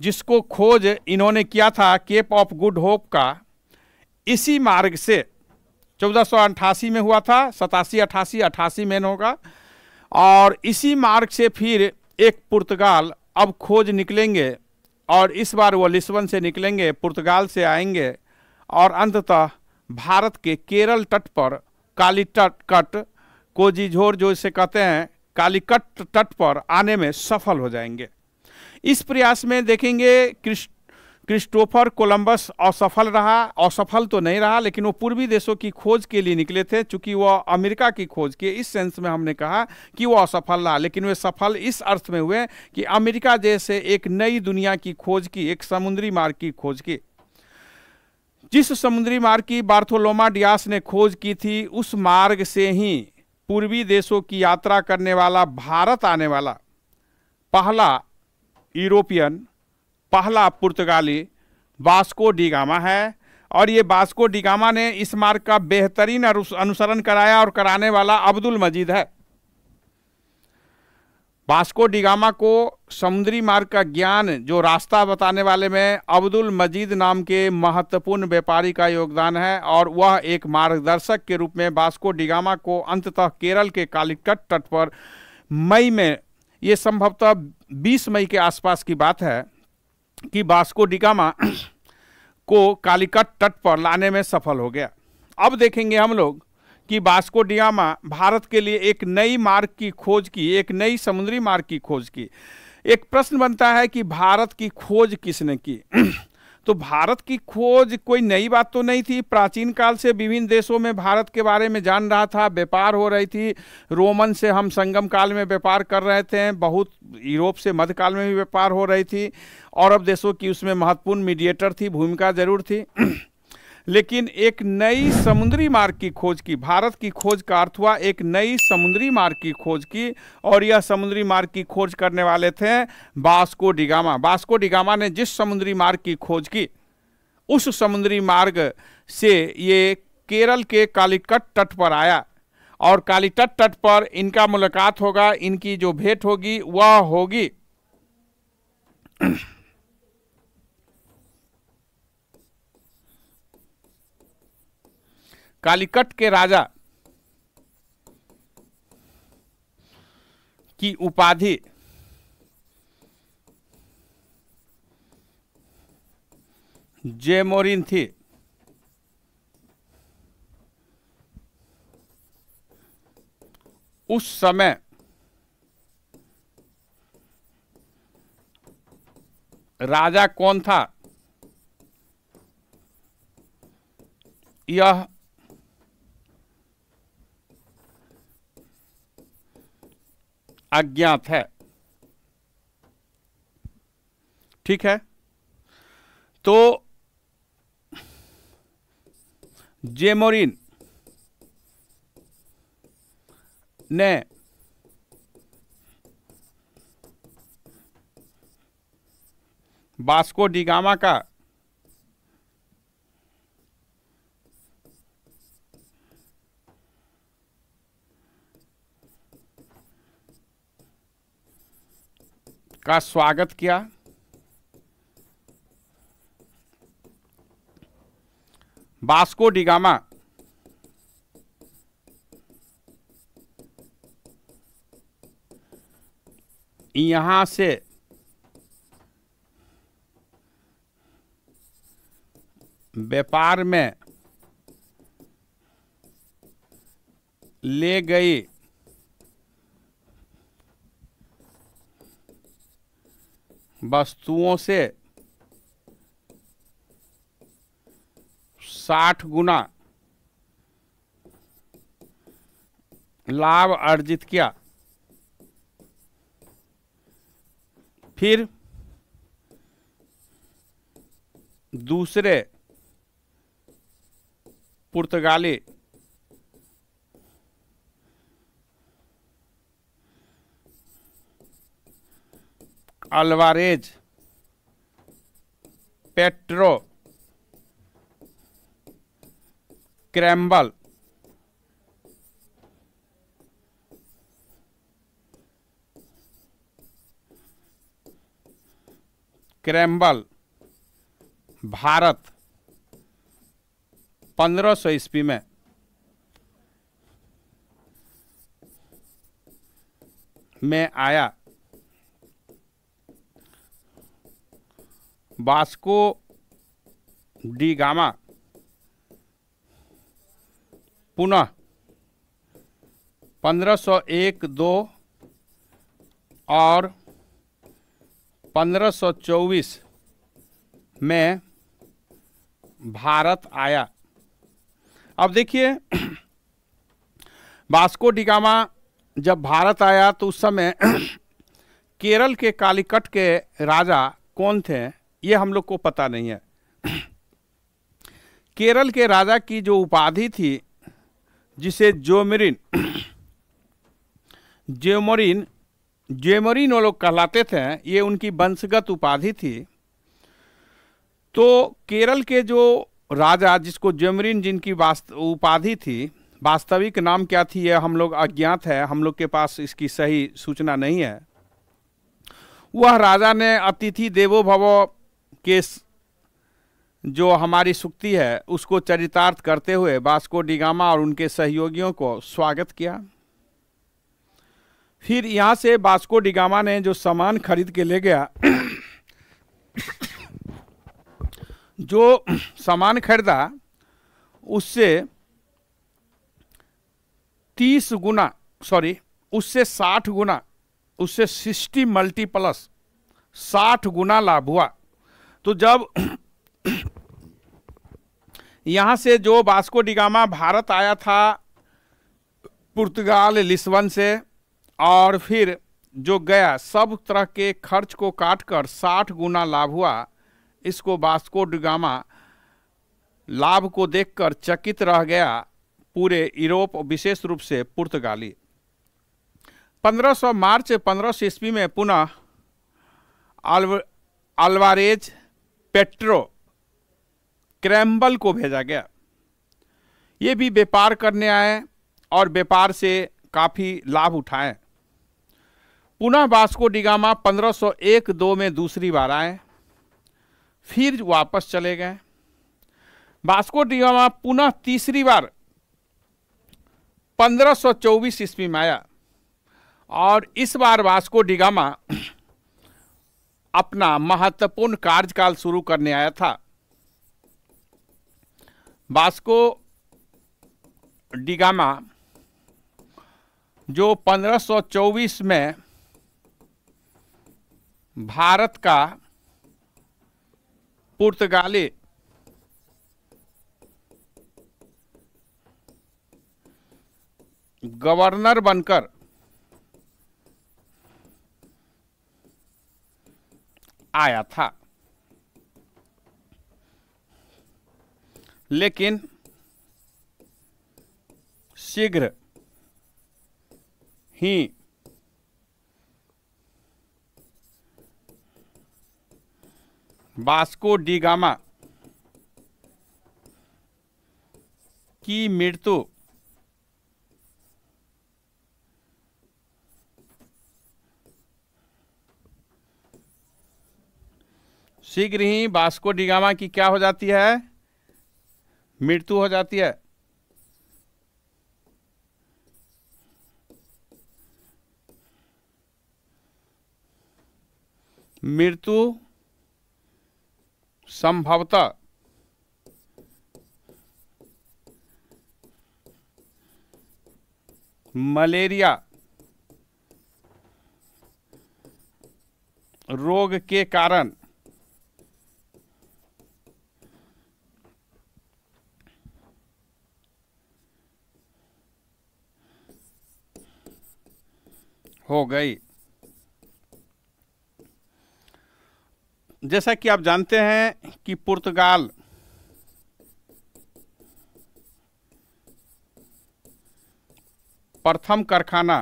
S1: जिसको खोज इन्होंने किया था केप ऑफ गुड होप का, इसी मार्ग से 1488 में हुआ था, 87, 88, 88 में होगा, और इसी मार्ग से फिर एक पुर्तगाल अब खोज निकलेंगे, और इस बार वो लिस्बन से निकलेंगे, पुर्तगाल से आएंगे, और अंततः भारत के केरल तट पर कालीकट कोजिकोड जो इसे कहते हैं, कालीकट तट पर आने में सफल हो जाएंगे। इस प्रयास में देखेंगे क्रिस्टोफर कोलंबस असफल रहा, असफल तो नहीं रहा, लेकिन वो पूर्वी देशों की खोज के लिए निकले थे। चूंकि वो अमेरिका की खोज के, इस सेंस में हमने कहा कि वो असफल रहा, लेकिन वे सफल इस अर्थ में हुए कि अमेरिका जैसे एक नई दुनिया की खोज की, एक समुद्री मार्ग की खोज की। जिस समुद्री मार्ग की बार्थोलोम्यू डियास ने खोज की थी, उस मार्ग से ही पूर्वी देशों की यात्रा करने वाला, भारत आने वाला पहला यूरोपियन, पहला पुर्तगाली वास्को डी गामा है। और ये वास्को डी गामा ने इस मार्ग का बेहतरीन अनुसरण कराया, और कराने वाला अब्दुल मजीद है। वास्को डी गामा को समुद्री मार्ग का ज्ञान, जो रास्ता बताने वाले में अब्दुल मजीद नाम के महत्वपूर्ण व्यापारी का योगदान है, और वह एक मार्गदर्शक के रूप में वास्को डी गामा को अंततः केरल के कालीकट तट पर मई में, ये संभवतः 20 मई के आसपास की बात है, कि वास्को डी गामा को कालीकट तट पर लाने में सफल हो गया। अब देखेंगे हम लोग कि वास्को डी गामा भारत के लिए एक नई मार्ग की खोज की, एक नई समुद्री मार्ग की खोज की। एक प्रश्न बनता है कि भारत की खोज किसने की? तो भारत की खोज कोई नई बात तो नहीं थी। प्राचीन काल से विभिन्न देशों में भारत के बारे में जान रहा था, व्यापार हो रही थी। रोमन से हम संगम काल में व्यापार कर रहे थे, बहुत यूरोप से मध्यकाल में भी व्यापार हो रही थी। अरब देशों की उसमें महत्वपूर्ण मीडिएटर थी, भूमिका जरूर थी। लेकिन एक नई समुद्री मार्ग की खोज की, भारत की खोज का अर्थ हुआ एक नई समुद्री मार्ग की खोज की, और यह समुद्री मार्ग की खोज करने वाले थे Vasco D gamma. Vasco D gamma ने जिस समुद्री मार्ग की खोज की, उस समुद्री मार्ग से ये केरल के कालीकट तट पर आया, और कालीकट तट पर इनका मुलाकात होगा, इनकी जो भेंट होगी वह होगी कालीकट के राजा की उपाधि जेमोरिन थी। उस समय राजा कौन था, यह अज्ञात है। ठीक है, तो जेमोरिन ने वास्को डी गामा का स्वागत किया। वास्को डी गामा यहां से व्यापार में ले गई वस्तुओं से 60 गुना लाभ अर्जित किया। फिर दूसरे पुर्तगाली अल्वारेज पेट्रो क्रैम्बल क्रैम्बल भारत 1500 ईस्वी में आया। वास्को डी गामा पुनः 1501-2 और 1524 में भारत आया। अब देखिए, वास्को डी गामा जब भारत आया तो उस समय केरल के कालीकट के राजा कौन थे ये हम लोग को पता नहीं है। केरल के राजा की जो उपाधि थी, जिसे जेमोरिन वो लोग कहलाते थे, ये उनकी वंशगत उपाधि थी। तो केरल के जो राजा जिसको जेमोरिन जिनकी उपाधि थी, वास्तविक नाम क्या थी ये हम लोग अज्ञात है, हम लोग के पास इसकी सही सूचना नहीं है। वह राजा ने अतिथि देवो भव के जो हमारी सूक्ति है उसको चरितार्थ करते हुए वास्को डी गामा और उनके सहयोगियों को स्वागत किया। फिर यहाँ से वास्को डी गामा ने जो सामान खरीद के ले गया, जो सामान खरीदा उससे 60 गुना, उससे 60 मल्टीप्लस 60 गुना लाभ हुआ। तो जब यहां से जो वास्को डी गामा भारत आया था पुर्तगाल लिस्बन से, और फिर जो गया, सब तरह के खर्च को काटकर 60 गुना लाभ हुआ। इसको वास्को डी गामा लाभ को देखकर चकित रह गया पूरे यूरोप, विशेष रूप से पुर्तगाली। 1500 मार्च 1500 ईस्वी में पुनः अल्वारेज पेट्रो क्रैम्बल को भेजा गया। ये भी व्यापार करने आए और व्यापार से काफी लाभ उठाए। पुनः वास्को डी गामा 1501-2 में दूसरी बार आए, फिर वापस चले गए। वास्को डी गामा पुनः तीसरी बार 1524 ईस्वी में आया, और इस बार वास्को डी गामा अपना महत्वपूर्ण कार्यकाल शुरू करने आया था। वास्को डी गामा जो 1524 में भारत का पुर्तगाली गवर्नर बनकर आया था, लेकिन शीघ्र ही वास्को डी गामा की मृत्यु शीघ्र ही वास्को डी गामा की क्या हो जाती है? मृत्यु हो जाती है। मृत्यु संभवतः मलेरिया रोग के कारण हो गई। जैसा कि आप जानते हैं कि पुर्तगाल प्रथम कारखाना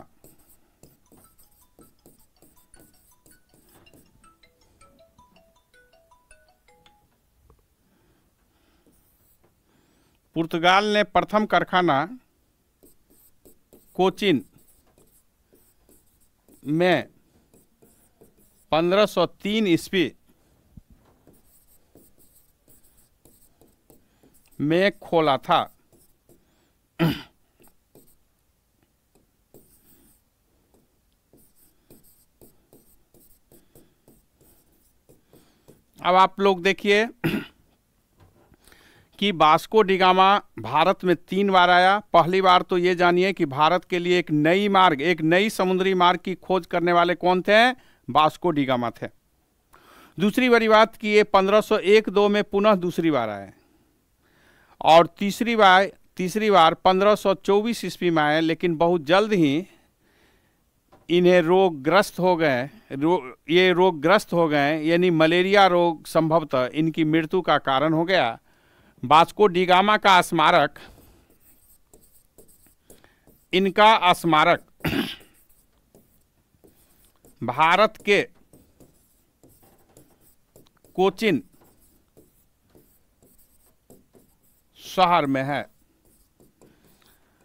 S1: पुर्तगाल ने प्रथम कारखाना कोचिन में 1503 ईस्वी में खोला था। अब आप लोग देखिए कि वास्को डी गामा भारत में 3 बार आया। पहली बार तो ये जानिए कि भारत के लिए एक नई समुद्री मार्ग की खोज करने वाले कौन थे? वास्को डी गामा थे। दूसरी बड़ी बात कि ये 1501-2 में पुनः दूसरी बार आए, और तीसरी बार 1524 ईस्वी में आए, लेकिन बहुत जल्द ही इन्हें रोगग्रस्त हो गए, यानी मलेरिया रोग संभवतः इनकी मृत्यु का कारण हो गया। वास्को डी गामा का स्मारक, इनका स्मारक भारत के कोचिन शहर में है।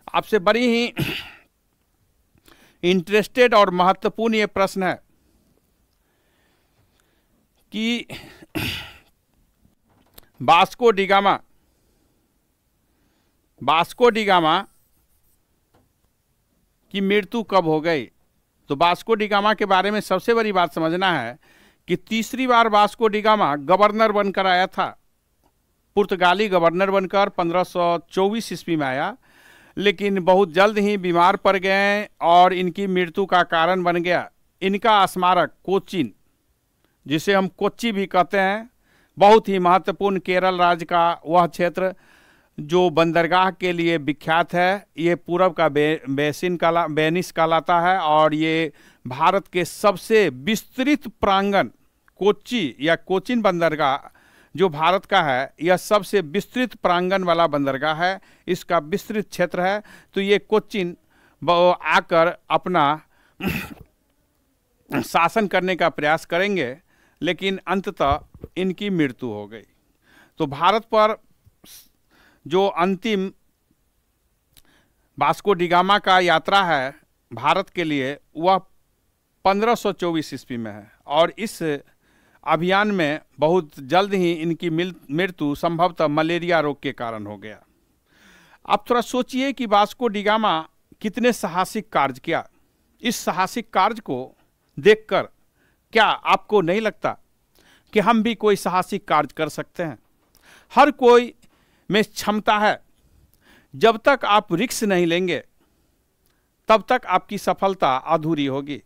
S1: आपसे बड़ी ही इंटरेस्टेड और महत्वपूर्ण ये प्रश्न है कि वास्को डी गामा की मृत्यु कब हो गई? तो वास्को डी गामा के बारे में सबसे बड़ी बात समझना है कि तीसरी बार वास्को डी गामा गवर्नर बनकर आया था। पुर्तगाली गवर्नर बनकर 1524 ईस्वी में आया, लेकिन बहुत जल्द ही बीमार पड़ गए और इनकी मृत्यु का कारण बन गया इनका स्मारक कोचीन, जिसे हम कोच्चि भी कहते हैं, बहुत ही महत्वपूर्ण केरल राज्य का वह क्षेत्र जो बंदरगाह के लिए विख्यात है। ये पूरब का वेनिस कहलाता है, और ये भारत के सबसे विस्तृत प्रांगण कोच्चि या कोचीन बंदरगाह जो भारत का है, यह सबसे विस्तृत प्रांगण वाला बंदरगाह है। इसका विस्तृत क्षेत्र है। तो ये कोचीन आकर अपना शासन करने का प्रयास करेंगे, लेकिन अंततः इनकी मृत्यु हो गई। तो भारत पर जो अंतिम वास्को डी गामा का यात्रा है भारत के लिए, वह 1524 ईस्वी में है, और इस अभियान में बहुत जल्द ही इनकी मृत्यु संभवतः मलेरिया रोग के कारण हो गया। आप थोड़ा सोचिए कि वास्को डी गामा कितने साहसिक कार्य किया। इस साहसिक कार्य को देखकर क्या आपको नहीं लगता कि हम भी कोई साहसिक कार्य कर सकते हैं? हर कोई में क्षमता है। जब तक आप रिस्क नहीं लेंगे तब तक आपकी सफलता अधूरी होगी।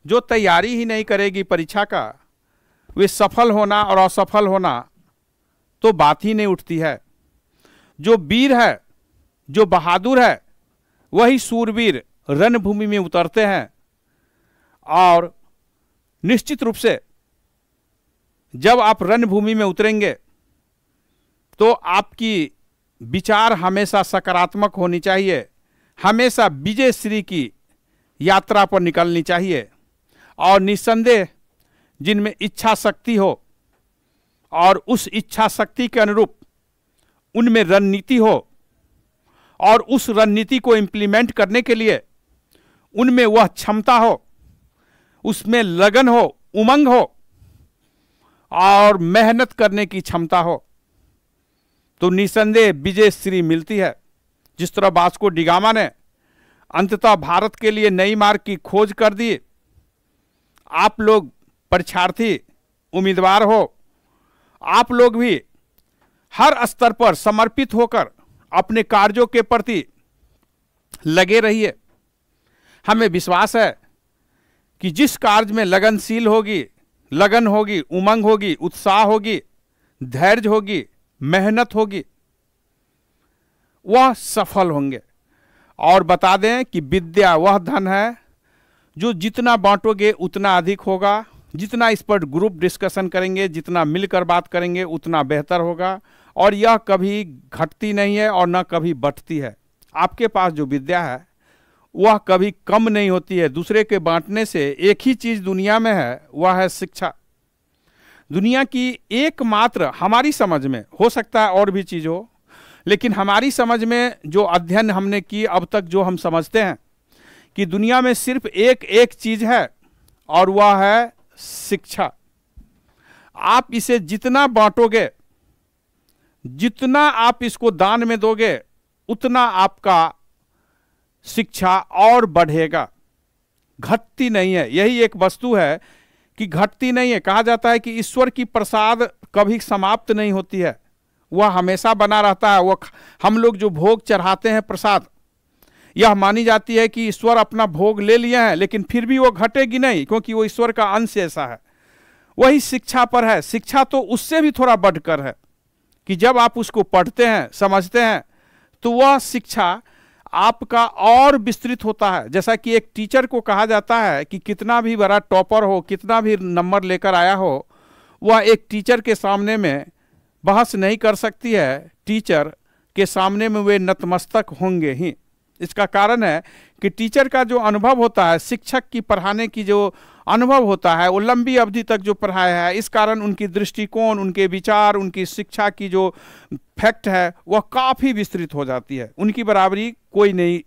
S1: जो तैयारी ही नहीं करेगी परीक्षा का, वे सफल होना और असफल होना तो बात ही नहीं उठती है। जो वीर है, जो बहादुर है, वही सूरवीर रणभूमि में उतरते हैं, और निश्चित रूप से जब आप रणभूमि में उतरेंगे तो आपकी विचार हमेशा सकारात्मक होनी चाहिए, हमेशा विजय श्री की यात्रा पर निकलनी चाहिए, और निस्संदेह जिनमें इच्छा शक्ति हो और उस इच्छा शक्ति के अनुरूप उनमें रणनीति हो, और उस रणनीति को इम्प्लीमेंट करने के लिए उनमें वह क्षमता हो, उसमें लगन हो, उमंग हो और मेहनत करने की क्षमता हो, तो निसंदेह विजय श्री मिलती है। जिस तरह वास्को डी गामा ने अंततः भारत के लिए नई मार्ग की खोज कर दी। आप लोग परीक्षार्थी उम्मीदवार हो, आप लोग भी हर स्तर पर समर्पित होकर अपने कार्यों के प्रति लगे रहिए। हमें विश्वास है कि जिस कार्य में लगनशील होगी, लगन होगी, उमंग होगी, उत्साह होगी, धैर्य होगी, मेहनत होगी, वह सफल होंगे। और बता दें कि विद्या वह धन है जो जितना बांटोगे उतना अधिक होगा। जितना इस पर ग्रुप डिस्कशन करेंगे, जितना मिलकर बात करेंगे, उतना बेहतर होगा। और यह कभी घटती नहीं है और न कभी बढ़ती है। आपके पास जो विद्या है वह कभी कम नहीं होती है। दूसरे के बांटने से एक ही चीज दुनिया में है, वह है शिक्षा। दुनिया की एकमात्र हमारी समझ में, हो सकता है और भी चीज हो, लेकिन हमारी समझ में जो अध्ययन हमने की अब तक, जो हम समझते हैं कि दुनिया में सिर्फ एक चीज है और वह है शिक्षा। आप इसे जितना बांटोगे, जितना आप इसको दान में दोगे उतना आपका शिक्षा और बढ़ेगा, घटती नहीं है। यही एक वस्तु है कि घटती नहीं है। कहा जाता है कि ईश्वर की प्रसाद कभी समाप्त नहीं होती है, वह हमेशा बना रहता है। वह हम लोग जो भोग चढ़ाते हैं प्रसाद, यह मानी जाती है कि ईश्वर अपना भोग ले लिए हैं, लेकिन फिर भी वो घटेगी नहीं, क्योंकि वो ईश्वर का अंश ऐसा है। वही शिक्षा पर है। शिक्षा तो उससे भी थोड़ा बढ़कर है कि जब आप उसको पढ़ते हैं, समझते हैं, तो वह शिक्षा आपका और विस्तृत होता है। जैसा कि एक टीचर को कहा जाता है कि कितना भी बड़ा टॉपर हो, कितना भी नंबर लेकर आया हो, वह एक टीचर के सामने में बहस नहीं कर सकती है। टीचर के सामने में वे नतमस्तक होंगे ही। इसका कारण है कि टीचर का जो अनुभव होता है, शिक्षक की पढ़ाने की जो अनुभव होता है, वो लंबी अवधि तक जो पढ़ाया है, इस कारण उनकी दृष्टिकोण, उनके विचार, उनकी शिक्षा की जो फैक्ट है वह काफ़ी विस्तृत हो जाती है। उनकी बराबरी कोई नहीं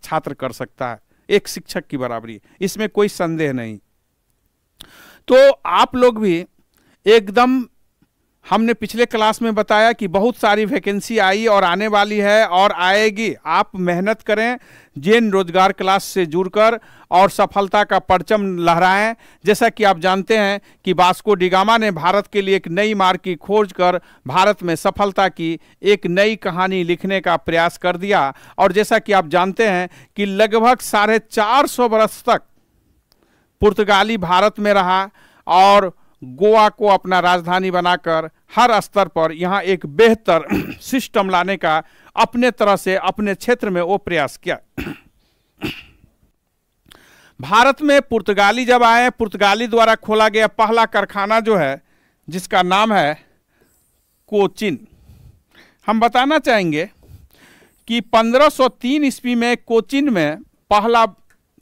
S1: छात्र कर सकता है, एक शिक्षक की बराबरी, इसमें कोई संदेह नहीं। तो आप लोग भी एकदम, हमने पिछले क्लास में बताया कि बहुत सारी वैकेंसी आई और आने वाली है और आएगी। आप मेहनत करें, जैन रोजगार क्लास से जुड़कर और सफलता का परचम लहराएं। जैसा कि आप जानते हैं कि वास्को डी गामा ने भारत के लिए एक नई मार्ग की खोज कर भारत में सफलता की एक नई कहानी लिखने का प्रयास कर दिया। और जैसा कि आप जानते हैं कि लगभग 450 वर्ष तक पुर्तगाली भारत में रहा और गोवा को अपना राजधानी बनाकर हर स्तर पर यहाँ एक बेहतर सिस्टम लाने का अपने तरह से अपने क्षेत्र में वो प्रयास किया। भारत में पुर्तगाली जब आए, पुर्तगाली द्वारा खोला गया पहला कारखाना जो है, जिसका नाम है कोचिन। हम बताना चाहेंगे कि 1503 ईस्वी में कोचिन में पहला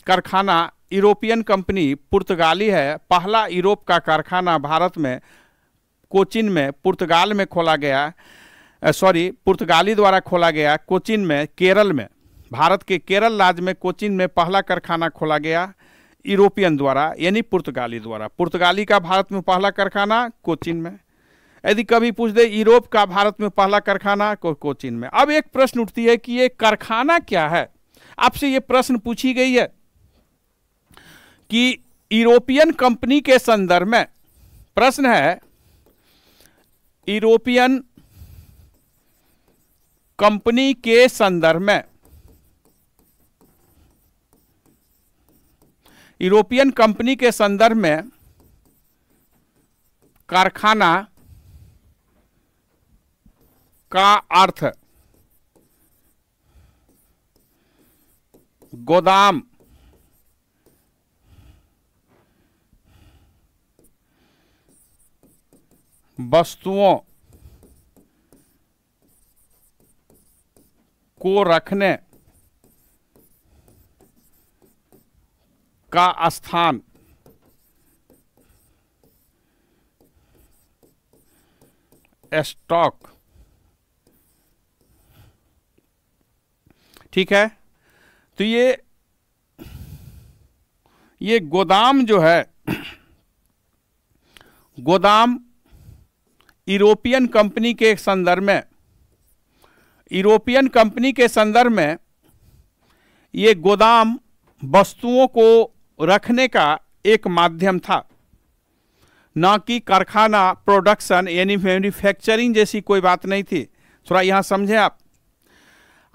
S1: कारखाना, यूरोपियन कंपनी पुर्तगाली है, पहला यूरोप का कारखाना भारत में कोचिन में पुर्तगाल में खोला गया, पुर्तगाली द्वारा खोला गया। कोचिन में, केरल में, भारत के केरल राज्य में कोचिन में पहला कारखाना खोला गया यूरोपियन द्वारा, यानी पुर्तगाली द्वारा। पुर्तगाली का भारत में पहला कारखाना कोचिन में। यदि कभी पूछ दे यूरोप का भारत में पहला कारखाना कोचिन में। अब एक प्रश्न उठती है कि ये कारखाना क्या है। आपसे ये प्रश्न पूछी गई है कि यूरोपियन कंपनी के संदर्भ में, प्रश्न है यूरोपियन कंपनी के संदर्भ में, यूरोपियन कंपनी के संदर्भ में कारखाना का अर्थ गोदाम, वस्तुओं को रखने का स्थान, स्टॉक। ठीक है, तो ये गोदाम जो है, गोदाम यूरोपियन कंपनी के संदर्भ में, यूरोपियन कंपनी के संदर्भ में ये गोदाम वस्तुओं को रखने का एक माध्यम था, ना कि कारखाना, प्रोडक्शन यानी मैन्युफैक्चरिंग जैसी कोई बात नहीं थी। थोड़ा यहाँ समझें आप।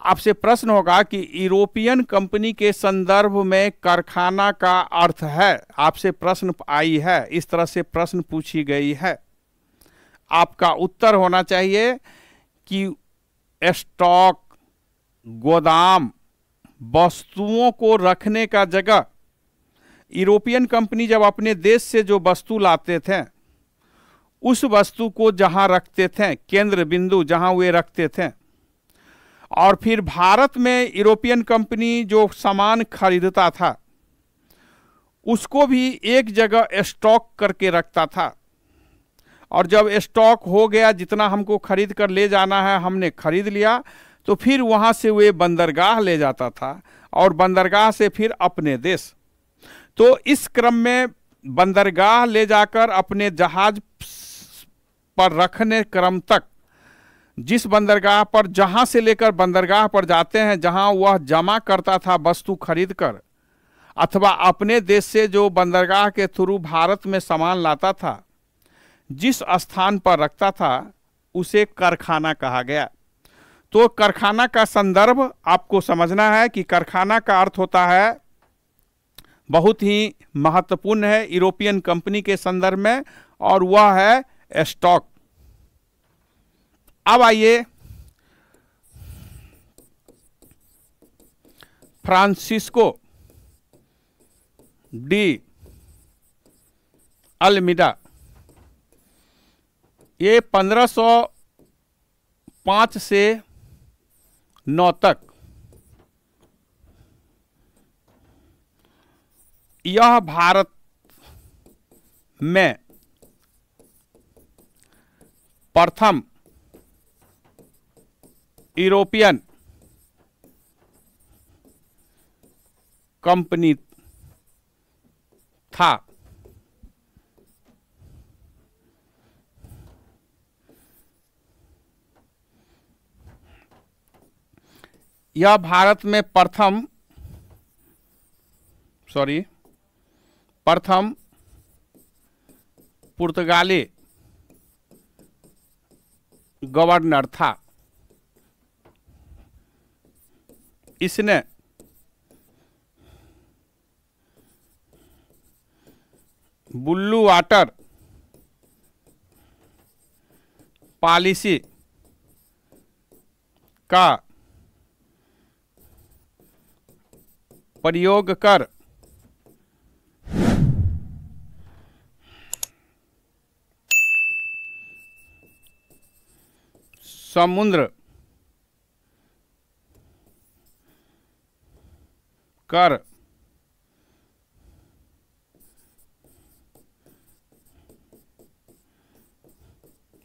S1: आपसे प्रश्न होगा कि यूरोपियन कंपनी के संदर्भ में कारखाना का अर्थ है, आपसे प्रश्न आई है, इस तरह से प्रश्न पूछी गई है। आपका उत्तर होना चाहिए कि स्टॉक, गोदाम, वस्तुओं को रखने का जगह। यूरोपियन कंपनी जब अपने देश से जो वस्तु लाते थे, उस वस्तु को जहां रखते थे, केंद्र बिंदु जहां वे रखते थे, और फिर भारत में यूरोपियन कंपनी जो सामान खरीदता था उसको भी एक जगह स्टॉक करके रखता था। और जब स्टॉक हो गया, जितना हमको खरीद कर ले जाना है हमने खरीद लिया, तो फिर वहाँ से वे बंदरगाह ले जाता था और बंदरगाह से फिर अपने देश। तो इस क्रम में बंदरगाह ले जाकर अपने जहाज पर रखने क्रम तक जिस बंदरगाह पर जहां से लेकर बंदरगाह पर जाते हैं, जहां वह जमा करता था वस्तु खरीद कर, अथवा अपने देश से जो बंदरगाह के थ्रू भारत में सामान लाता था, जिस स्थान पर रखता था उसे कारखाना कहा गया। तो कारखाना का संदर्भ आपको समझना है कि कारखाना का अर्थ होता है, बहुत ही महत्वपूर्ण है यूरोपियन कंपनी के संदर्भ में, और वह है स्टॉक। अब आइए फ्रांसिस्को डी अल्मीडा, ये 1505 से 9 तक यह भारत में प्रथम यूरोपियन कंपनी था। यह भारत में प्रथम पुर्तगाली गवर्नर था। इसने ब्लू वाटर पॉलिसी का प्रयोग कर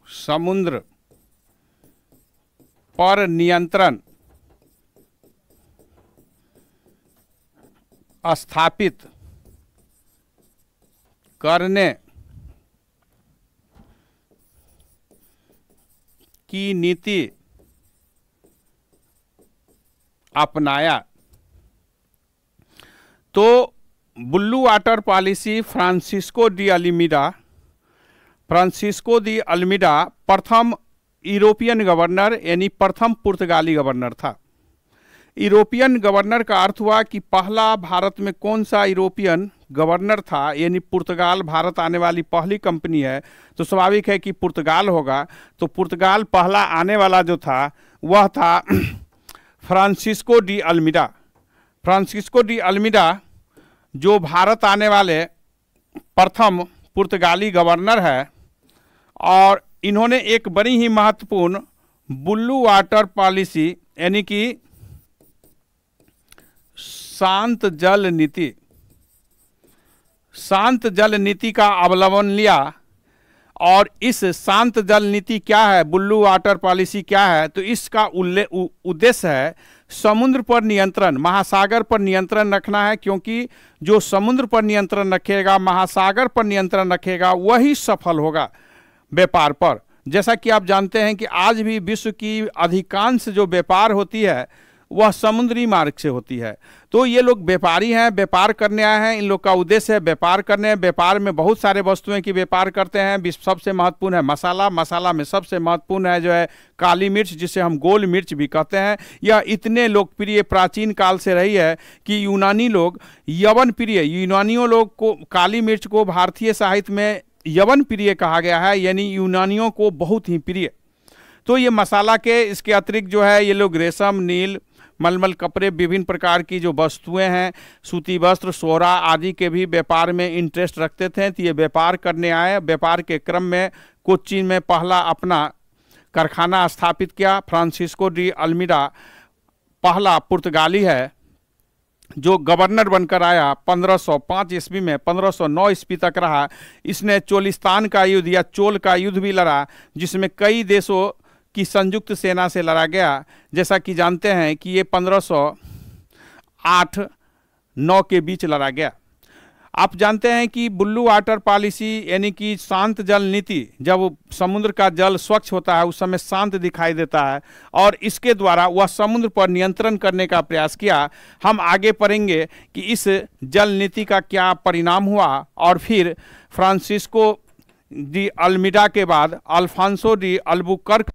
S1: समुद्र पर नियंत्रण स्थापित करने की नीति अपनाया। तो blue water policy Francisco de Almeida प्रथम यूरोपियन गवर्नर यानी प्रथम पुर्तगाली गवर्नर था। यूरोपियन गवर्नर का अर्थ हुआ कि पहला भारत में कौन सा यूरोपियन गवर्नर था, यानी पुर्तगाल भारत आने वाली पहली कंपनी है, तो स्वाभाविक है कि पुर्तगाल होगा। तो पुर्तगाल पहला आने वाला जो था वह था Francisco de Almeida. Francisco de Almeida जो भारत आने वाले प्रथम पुर्तगाली गवर्नर है, और इन्होंने एक बड़ी ही महत्वपूर्ण ब्लू वाटर पॉलिसी यानी कि शांत जल नीति का अवलंबन लिया। और इस शांत जल नीति क्या है, ब्लू वाटर पॉलिसी क्या है, तो इसका उद्देश्य है समुद्र पर नियंत्रण, महासागर पर नियंत्रण रखना है, क्योंकि जो समुद्र पर नियंत्रण रखेगा, महासागर पर नियंत्रण रखेगा, वही सफल होगा व्यापार पर। जैसा कि आप जानते हैं कि आज भी विश्व की अधिकांश जो व्यापार होती है वह समुद्री मार्ग से होती है। तो ये लोग व्यापारी हैं, व्यापार करने आए हैं, इन लोग का उद्देश्य है व्यापार करने। व्यापार में बहुत सारे वस्तुएं की व्यापार करते हैं। सबसे महत्वपूर्ण है मसाला में सबसे महत्वपूर्ण है जो है काली मिर्च, जिसे हम गोल मिर्च भी कहते हैं। यह इतने लोकप्रिय प्राचीन काल से रही है कि यूनानी लोग यूनानियों लोग को काली मिर्च को भारतीय साहित्य में यवन प्रिय कहा गया है, यानी यूनानियों को बहुत ही प्रिय। तो ये मसाला के इसके अतिरिक्त जो है ये लोग रेशम, नील, मलमल कपड़े, विभिन्न प्रकार की जो वस्तुएं हैं, सूती वस्त्र, सोरा आदि के भी व्यापार में इंटरेस्ट रखते थे। तो ये व्यापार करने आए। व्यापार के क्रम में कोच्चि में पहला अपना कारखाना स्थापित किया। फ्रांसिस्को डी अल्मीडा पहला पुर्तगाली है जो गवर्नर बनकर आया 1505 ईस्वी में, 1509 ईस्वी तक रहा। इसने चोलिस्तान का युद्ध या चोल का युद्ध भी लड़ा, जिसमें कई देशों की संयुक्त सेना से लड़ा गया। जैसा कि जानते हैं कि ये 1508-9 के बीच लड़ा गया। आप जानते हैं कि ब्लू वाटर पॉलिसी यानी कि शांत जल नीति, जब समुद्र का जल स्वच्छ होता है उस समय शांत दिखाई देता है और इसके द्वारा वह समुद्र पर नियंत्रण करने का प्रयास किया। हम आगे पढ़ेंगे कि इस जल नीति का क्या परिणाम हुआ और फिर फ्रांसिस्को डी अल्मीडा के बाद अल्फांसो डी अल्बुकर्क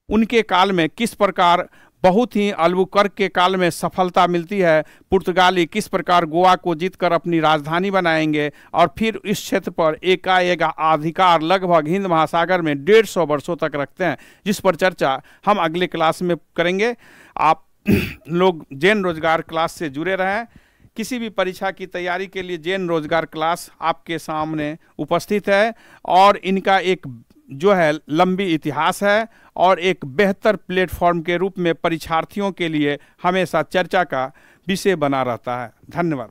S1: उनके काल में किस प्रकार, बहुत ही अल्बुकर्क के काल में सफलता मिलती है। पुर्तगाली किस प्रकार गोवा को जीतकर अपनी राजधानी बनाएंगे और फिर इस क्षेत्र पर एकाएक अधिकार लगभग हिंद महासागर में 150 वर्षों तक रखते हैं, जिस पर चर्चा हम अगले क्लास में करेंगे। आप लोग जैन रोजगार क्लास से जुड़े रहें। किसी भी परीक्षा की तैयारी के लिए जैन रोजगार क्लास आपके सामने उपस्थित है और इनका एक जो है लंबी इतिहास है और एक बेहतर प्लेटफॉर्म के रूप में परीक्षार्थियों के लिए हमेशा चर्चा का विषय बना रहता है। धन्यवाद।